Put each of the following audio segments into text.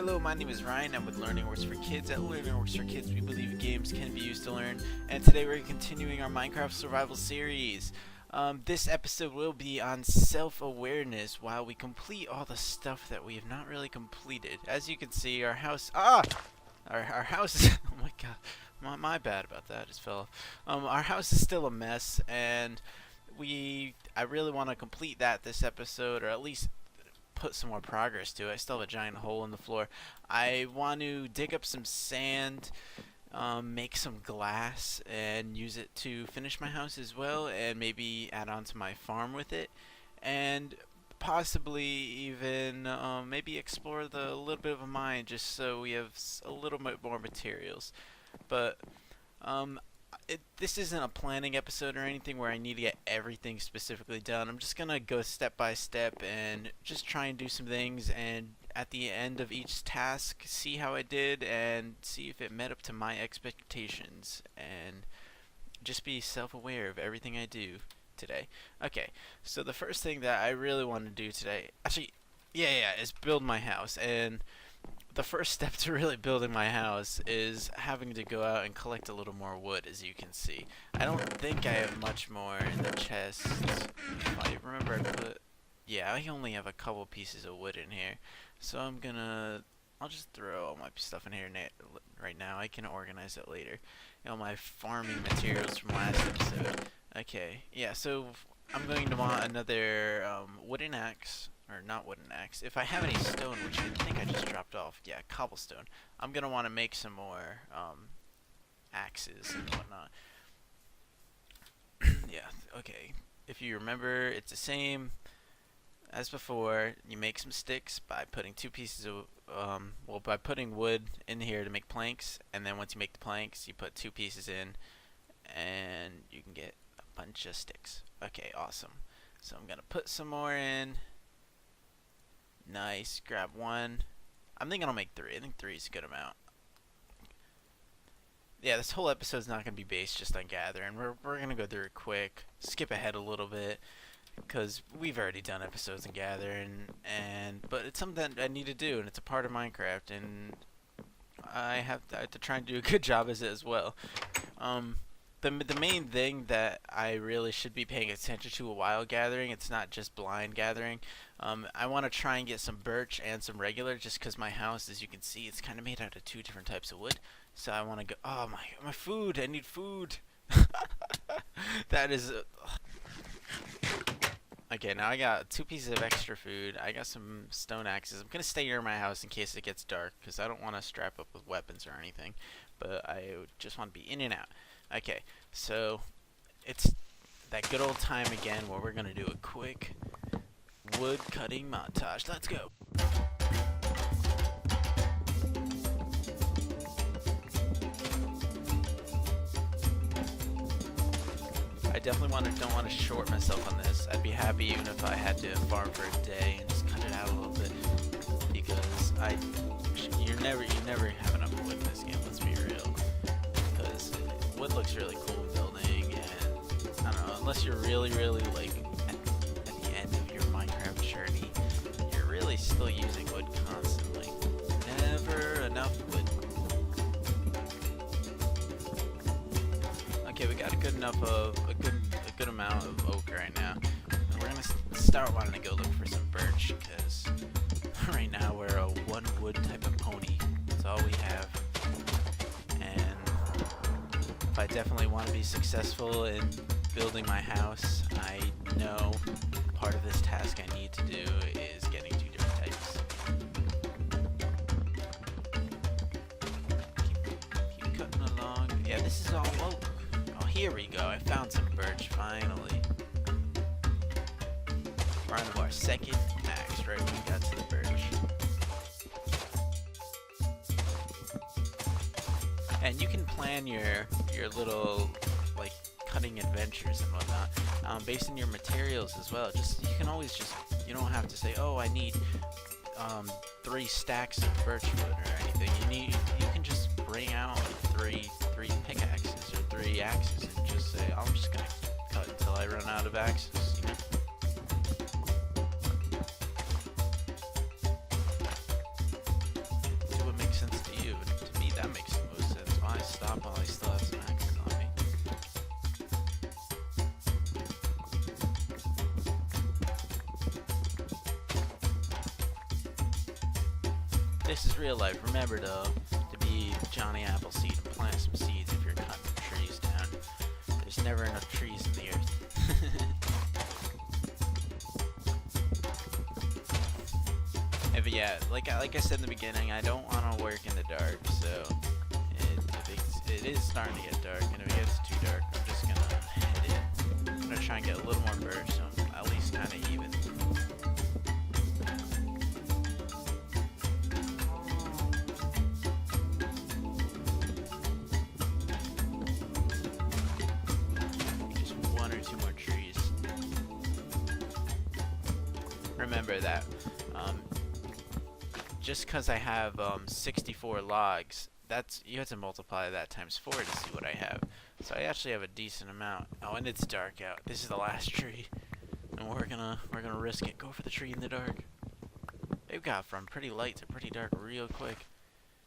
Hello, my name is Ryan. I'm with Learning Works for Kids. At Learning Works for Kids, we believe games can be used to learn. And today we're continuing our Minecraft survival series. This episode will be on self-awareness while we complete all the stuff that we have not really completed. As you can see, our house... Our house is... Oh my god. My bad about that. I just fell off. Our house is still a mess, and I really want to complete that this episode, or at least put some more progress to it. I still have a giant hole in the floor. I want to dig up some sand, make some glass, and use it to finish my house as well, and maybe add on to my farm with it, and possibly even maybe explore the little bit of a mine just so we have a little bit more materials. But this isn't a planning episode or anything where I need to get everything specifically done. I'm just gonna go step by step and just try and do some things, and at the end of each task see how I did and see if it met up to my expectations, and just be self-aware of everything I do today. Okay, so the first thing that I really want to do today, actually, is build my house. And the first step to really building my house is having to go out and collect a little more wood. As you can see, I don't think I have much more in the chest. If I remember, I only have a couple pieces of wood in here, so I'll just throw all my stuff in here right now. I can organize it later. My farming materials from last episode. Okay, yeah, so I'm going to want another wooden axe. Or not wooden axe. If I have any stone, which I think I just dropped off. Yeah, cobblestone. I'm going to want to make some more axes and whatnot. Yeah, okay. If you remember, it's the same as before. You make some sticks by putting two pieces of, by putting wood in here to make planks. And then once you make the planks, you put two pieces in, and you can get a bunch of sticks. Okay, awesome. So I'm going to put some more in. Nice. Grab one. I'm thinking I'll make three. I think three is a good amount. Yeah, this whole episode's not going to be based just on gathering. We're going to go through it quick. Skip ahead a little bit, because we've already done episodes in gathering, but it's something that I need to do, and it's a part of Minecraft, and I have to try and do a good job as it as well. The main thing that I really should be paying attention to while gathering, it's not just blind gathering. I want to try and get some birch and some regular, just because my house, as you can see, it's kind of made out of two different types of wood. So I want to go. Oh my food! I need food. That is. Okay, now I got two pieces of extra food. I got some stone axes. I'm gonna stay near my house in case it gets dark, because I don't want to strap up with weapons or anything. But I just want to be in and out. Okay, so it's that good old time again where we're gonna do a quick wood cutting montage. Let's go. I definitely don't want to short myself on this. I'd be happy even if I had to farm for a day and just cut it out a little bit, because you never have enough wood in this game. Let's be real. Wood looks really cool building, and I don't know, unless you're really like at the end of your Minecraft journey, you're really still using wood constantly. Never enough wood. Okay, we got a good amount of oak right now. And we're gonna start wanting to go look for some birch, because right now we're a one wood type of pony. That's all we have. I definitely want to be successful in building my house. I know part of this task I need to do is getting two different types. Keep cutting along. Yeah, this is all oak. Oh, here we go. I found some birch finally. We're on to our second axe, right when we got to the birch. And you can plan your little like cutting adventures and whatnot based on your materials as well. You don't have to say, oh, I need 3 stacks of birch wood or anything. You can just bring out three pickaxes or 3 axes and just say, I'm just gonna cut until I run out of axes, you know? This is real life. Remember to be Johnny Appleseed and plant some seeds if you're cutting trees down. There's never enough trees in the earth. But yeah, like I said in the beginning, I don't want to work in the dark, so it is starting to get dark, and if it gets too dark, I'm just gonna head in. I'm gonna try and get a little more birds, so I'm at least kind of even. Just one or two more trees. Remember that. Just because I have 64 logs, you have to multiply that times 4 to see what I have. So I actually have a decent amount. Oh, and it's dark out. This is the last tree, and we're gonna risk it. Go for the tree in the dark. They've got from pretty light to pretty dark real quick,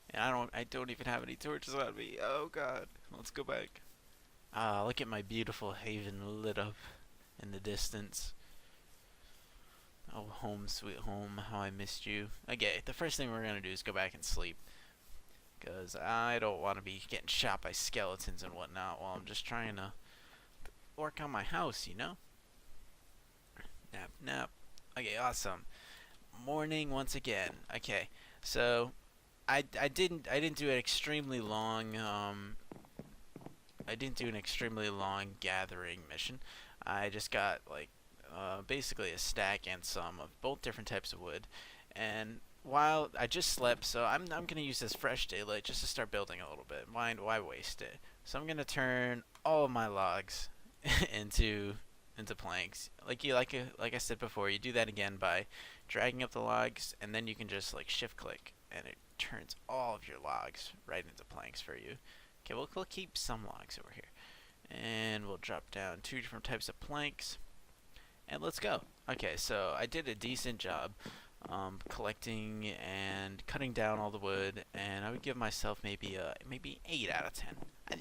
and I don't even have any torches on me. Oh God, let's go back. Look at my beautiful haven lit up in the distance. Oh, home, sweet home, how I missed you. Okay, the first thing we're going to do is go back and sleep. Because I don't want to be getting shot by skeletons and whatnot while I'm just trying to work on my house, you know? Nap, nap. Okay, awesome. Morning once again. Okay, so I didn't do an extremely long, I didn't do an extremely long gathering mission. I just got, like, basically a stack and some of both different types of wood, and while I just slept, so I'm gonna use this fresh daylight just to start building a little bit. Why waste it? So I'm gonna turn all of my logs into planks. Like I said before, you do that again by dragging up the logs, and then you can just like shift click, and it turns all of your logs right into planks for you. Okay, we'll keep some logs over here, and we'll drop down 2 different types of planks. And let's go. Okay, so I did a decent job collecting and cutting down all the wood, and I would give myself maybe 8 out of 10.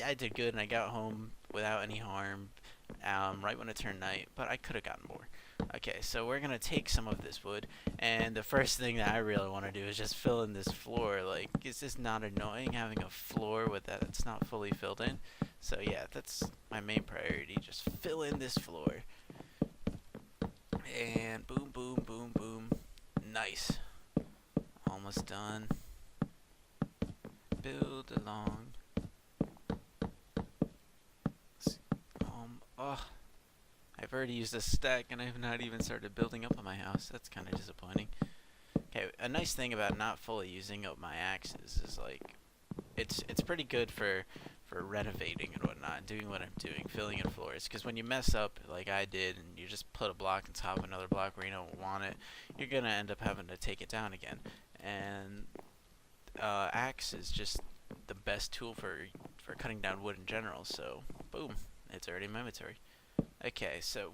I did good, and I got home without any harm right when it turned night, but I could have gotten more. Okay, so we're gonna take some of this wood, and the first thing that I really want to do is just fill in this floor. Like, is this not annoying having a floor with that's not fully filled in? So yeah, that's my main priority. Just fill in this floor. And boom, boom, boom, boom. Nice. Almost done. Build along. Oh, I've already used a stack and I've not even started building up on my house. That's kind of disappointing. Okay, a nice thing about not fully using up my axes is like, it's pretty good for renovating and whatnot, doing what I'm doing, filling in floors. Because when you mess up like I did, and you just put a block on top of another block where you don't want it, you're gonna end up having to take it down again. And axe is just the best tool for cutting down wood in general. So boom, it's already in my inventory. Okay, so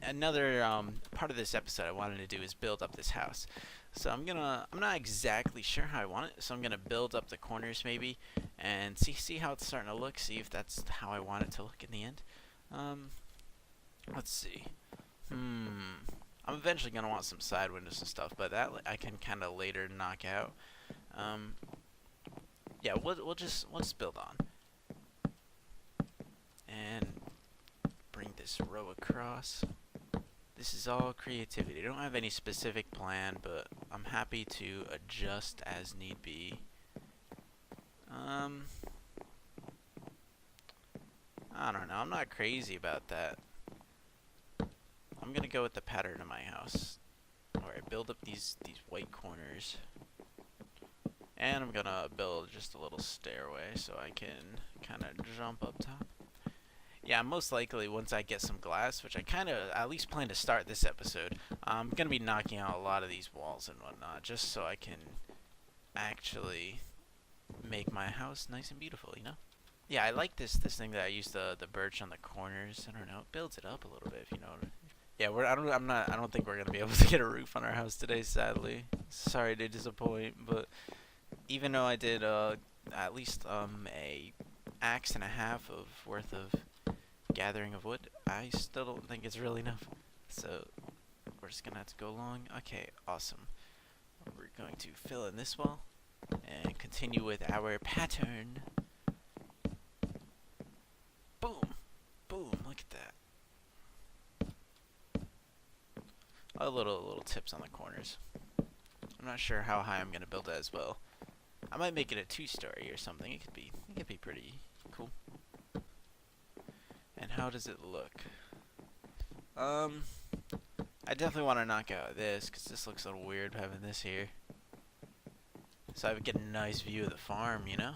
another part of this episode I wanted to do is build up this house. So I'm not exactly sure how I want it, so I'm gonna build up the corners maybe and see how it's starting to look, see if that's how I want it to look in the end. Let's see. I'm eventually gonna want some side windows and stuff, but that I can kind of later knock out. Yeah, let's build on and bring this row across. This is all creativity. I don't have any specific plan, but I'm happy to adjust as need be. I don't know. I'm not crazy about that. I'm gonna go with the pattern of my house, where I build up these white corners, and I'm gonna build just a little stairway so I can kind of jump up top. Yeah, most likely once I get some glass, which I kind of at least plan to start this episode, I'm going to be knocking out a lot of these walls and whatnot, just so I can actually make my house nice and beautiful, you know? Yeah, I like this thing that I use the birch on the corners. I don't know, it builds it up a little bit, if you know what I mean. Yeah, I don't think we're going to be able to get a roof on our house today, sadly. Sorry to disappoint, but even though I did at least a axe and a half of worth of gathering of wood, I still don't think it's really enough. So we're just gonna have to go along. Okay, awesome. We're going to fill in this wall. and continue with our pattern. Boom, boom, look at that. A little tips on the corners. I'm not sure how high I'm gonna build it as well. I might make it a 2-story or something. It could be pretty cool. And how does it look? I definitely want to knock out this because this looks a little weird having this here. So I would get a nice view of the farm, you know?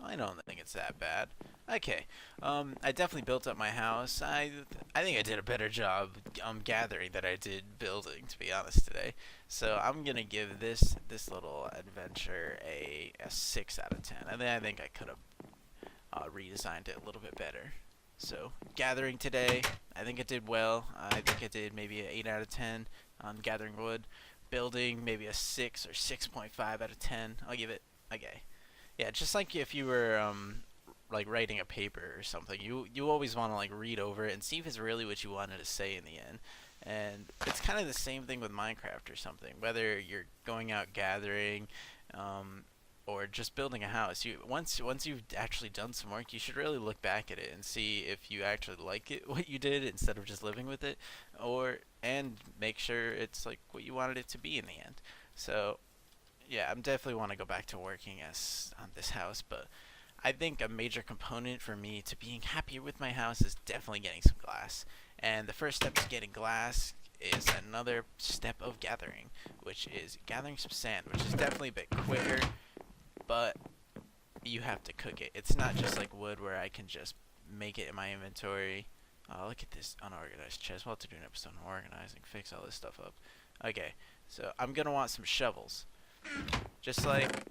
I don't think it's that bad. Okay, I definitely built up my house. I think I did a better job gathering than I did building, to be honest, today. So I'm gonna give this little adventure a 6 out of 10. I think I could have redesigned it a little bit better. So gathering today, I think it did well. I think it did maybe an 8 out of 10 on gathering wood. Building maybe a 6 or 6.5 out of 10. I'll give it. Okay. Yeah, just like if you were like writing a paper or something, you always want to like read over it and see if it's really what you wanted to say in the end. And it's kind of the same thing with Minecraft or something. Whether you're going out gathering, or just building a house, once you've actually done some work, you should really look back at it and see if you actually like it what you did instead of just living with it, and make sure it's like what you wanted it to be in the end. So yeah, I'm definitely want to go back to working on this house, but I think a major component for me to being happier with my house is definitely getting some glass. And the first step to getting glass is another step of gathering, which is gathering some sand, which is definitely a bit quicker, but you have to cook it. It's not just like wood where I can just make it in my inventory. Oh, look at this unorganized chest. We'll have to do an episode on organizing, fix all this stuff up. Okay, so I'm gonna want some shovels. Just like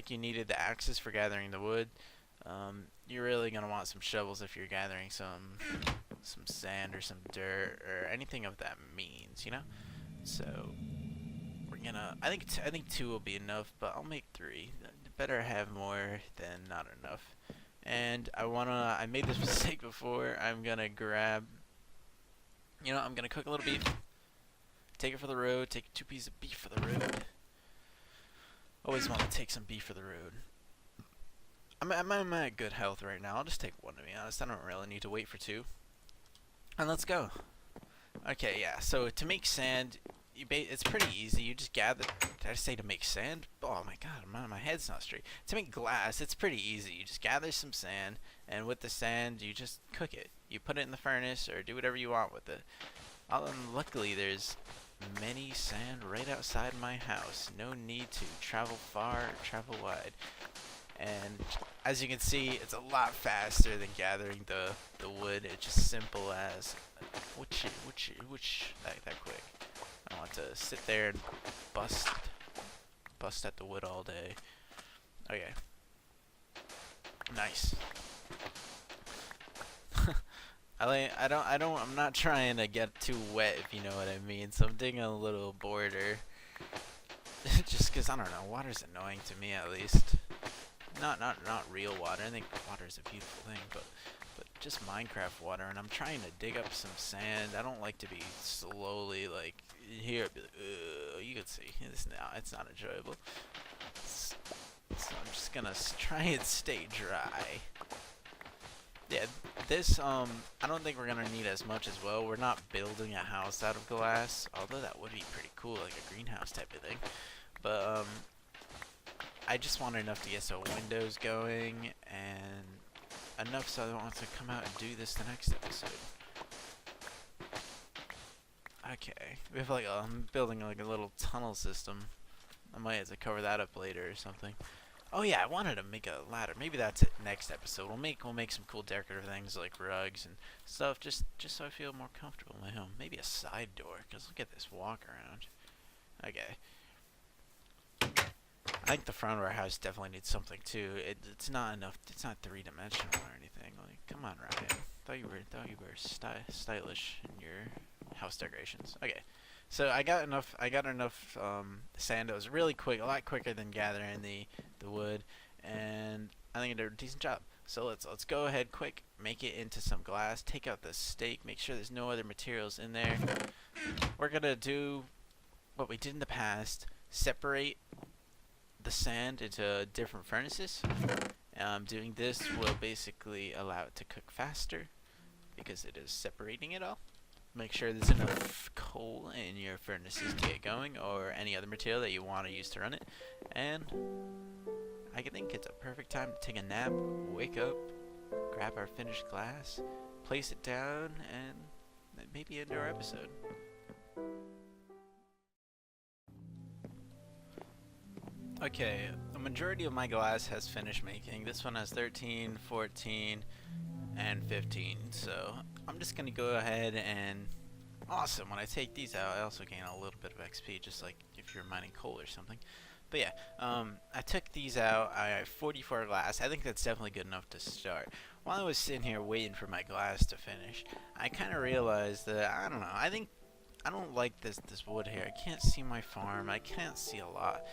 you needed the axes for gathering the wood, you're really gonna want some shovels if you're gathering some sand or some dirt or anything of that means, you know. So we're gonna. I think 2 will be enough, but I'll make 3. Better have more than not enough. And I made this mistake before. I'm gonna grab. I'm gonna cook a little beef. Take it for the road. Take 2 pieces of beef for the road. Always want to take some beef for the road. I'm at good health right now. I'll just take 1, to be honest. I don't really need to wait for 2. And let's go. Okay, yeah. So to make sand, it's pretty easy. You just gather. Did I say to make sand? Oh my god, my head's not straight. To make glass, it's pretty easy. You just gather some sand, and with the sand, you just cook it. You put it in the furnace or do whatever you want with it. Luckily, there's many sand right outside my house. No need to travel far or travel wide. And as you can see, it's a lot faster than gathering the wood. It's just simple as which that quick. I don't want to sit there and bust at the wood all day. Okay. Nice. I'm not trying to get too wet, if you know what I mean. So I'm digging a little border. Just because, I don't know, water's annoying to me at least. Not real water. I think water is a beautiful thing, but just Minecraft water. And I'm trying to dig up some sand. I don't like to be slowly like here. You can see it's not enjoyable. So I'm just gonna try and stay dry. Yeah, this I don't think we're gonna need as much as well. We're not building a house out of glass, although that would be pretty cool, like a greenhouse type of thing. But I just want enough to get some windows going, and enough so I don't have to come out and do this the next episode. Okay, we have like I'm building like a little tunnel system. I might have to cover that up later or something. Oh yeah, I wanted to make a ladder. Maybe that's it. Next episode, we'll make some cool decorative things like rugs and stuff, just so I feel more comfortable in my home. Maybe a side door, cause look at this walk around. Okay. I think the front of our house definitely needs something too. It's not enough. It's not 3-dimensional or anything. Like, come on, Ryan. Thought you were stylish in your house decorations. Okay. So I got enough sand. It was really quick, a lot quicker than gathering the wood, and I think I did a decent job. So let's go ahead quick, make it into some glass, take out the stake, make sure there's no other materials in there. We're gonna do what we did in the past, separate the sand into different furnaces. Doing this will basically allow it to cook faster because it is separating it all. Make sure there's enough coal in your furnaces to get going, or any other material that you want to use to run it. And I think it's a perfect time to take a nap, wake up, grab our finished glass, place it down, and maybe end our episode. Okay, the majority of my glass has finished making. This one has 13, 14, and 15, so I'm just gonna go ahead and awesome, when I take these out I also gain a little bit of XP, just like if you're mining coal or something. But yeah, I took these out. I have 44 glass. I think that's definitely good enough to start. While I was sitting here waiting for my glass to finish, I kind of realized that, I don't know, I don't like this wood here. I can't see my farm. I can't see a lot.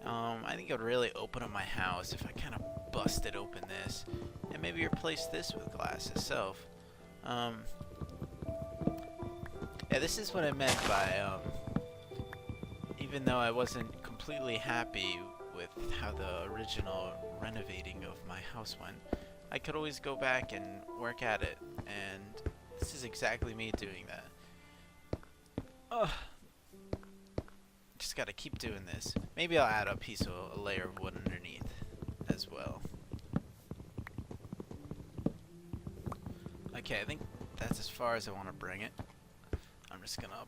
I think it would really open up my house if I kind of busted open this and maybe replace this with glass itself. Yeah, this is what I meant by, even though I wasn't completely happy with how the original renovating of my house went, I could always go back and work at it, and this is exactly me doing that. Ugh. Just gotta keep doing this. Maybe I'll add a layer of wood underneath as well. Okay, I think that's as far as I want to bring it. I'm just gonna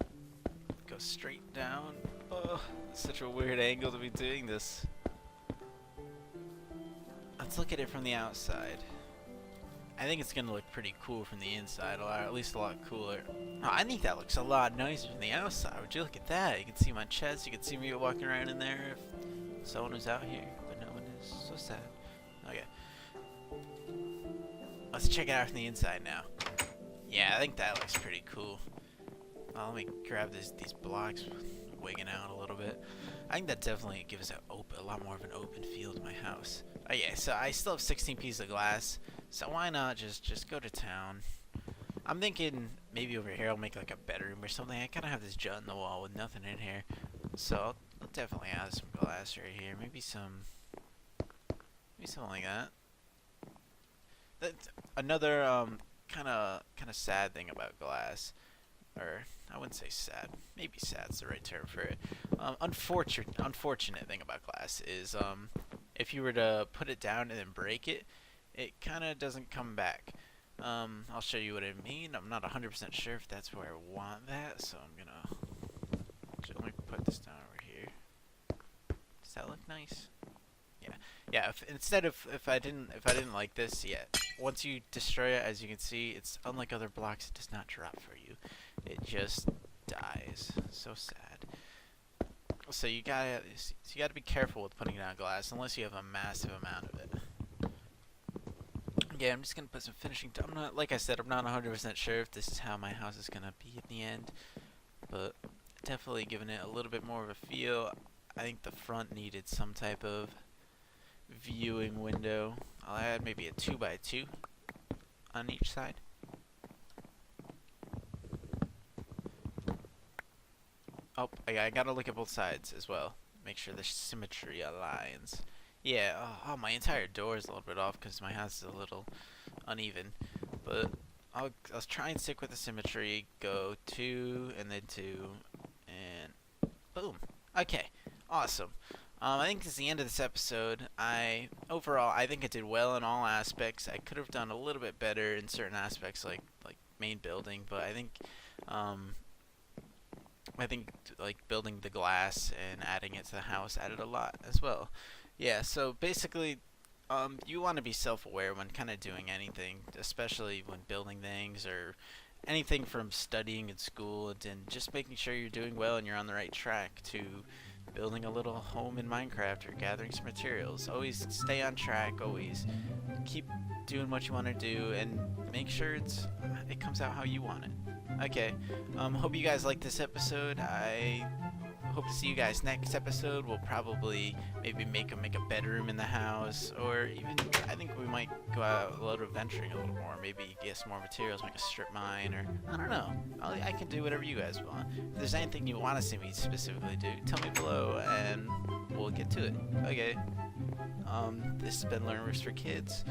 go straight down. Oh, such a weird angle to be doing this. Let's look at it from the outside. I think it's gonna look pretty cool from the inside, or at least a lot cooler. Oh, I think that looks a lot nicer from the outside. Would you look at that? You can see my chest. You can see me walking around in there if someone was out here, but no one is. So sad. Okay. Let's check it out from the inside now. Yeah, I think that looks pretty cool. Well, let me grab these blocks, wigging out a little bit. I think that definitely gives a lot more of an open feel to my house. Oh yeah, so I still have 16 pieces of glass, so why not just go to town? I'm thinking maybe over here I'll make like a bedroom or something. I kind of have this jut in the wall with nothing in here, so I'll definitely add some glass right here. Maybe something like that. That's another kind of sad thing about glass. Or I wouldn't say sad. Maybe sad's the right term for it. Unfortunate thing about glass is if you were to put it down and then break it, it kind of doesn't come back. I'll show you what I mean. I'm not 100% sure if that's where I want that, so I'm gonna let me put this down over here. Does that look nice? Yeah. If I didn't like this yet, once you destroy it, as you can see, it's unlike other blocks. It does not drop for you. It just dies. So sad. So you gotta be careful with putting down glass unless you have a massive amount of it. Yeah, I'm just gonna put some finishing. Like I said, I'm not 100% sure if this is how my house is gonna be at the end, but definitely giving it a little bit more of a feel. I think the front needed some type of viewing window. I'll add maybe a 2x2 on each side. Oh, I gotta look at both sides as well. Make sure the symmetry aligns. Yeah, oh, my entire door is a little bit off because my house is a little uneven. But I'll try and stick with the symmetry. Go 2 and then 2 and boom. Okay, awesome. I think this is the end of this episode. Overall, I think I did well in all aspects. I could have done a little bit better in certain aspects, like main building, but I think like building the glass and adding it to the house added a lot as well. Yeah, so basically, you want to be self-aware when kind of doing anything, especially when building things or anything from studying in school, and just making sure you're doing well and you're on the right track to building a little home in Minecraft or gathering some materials. Always stay on track, always keep doing what you want to do, and make sure it comes out how you want it. Okay, hope you guys liked this episode. I hope to see you guys next episode. We'll probably maybe make a bedroom in the house, or even I think we might go out a little adventuring a little more. Maybe get some more materials, make a strip mine, or I don't know. I can do whatever you guys want. If there's anything you want to see me specifically do, tell me below, and we'll get to it. Okay. This has been Learning Works for Kids.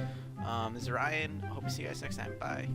This is Ryan. Hope to see you guys next time. Bye.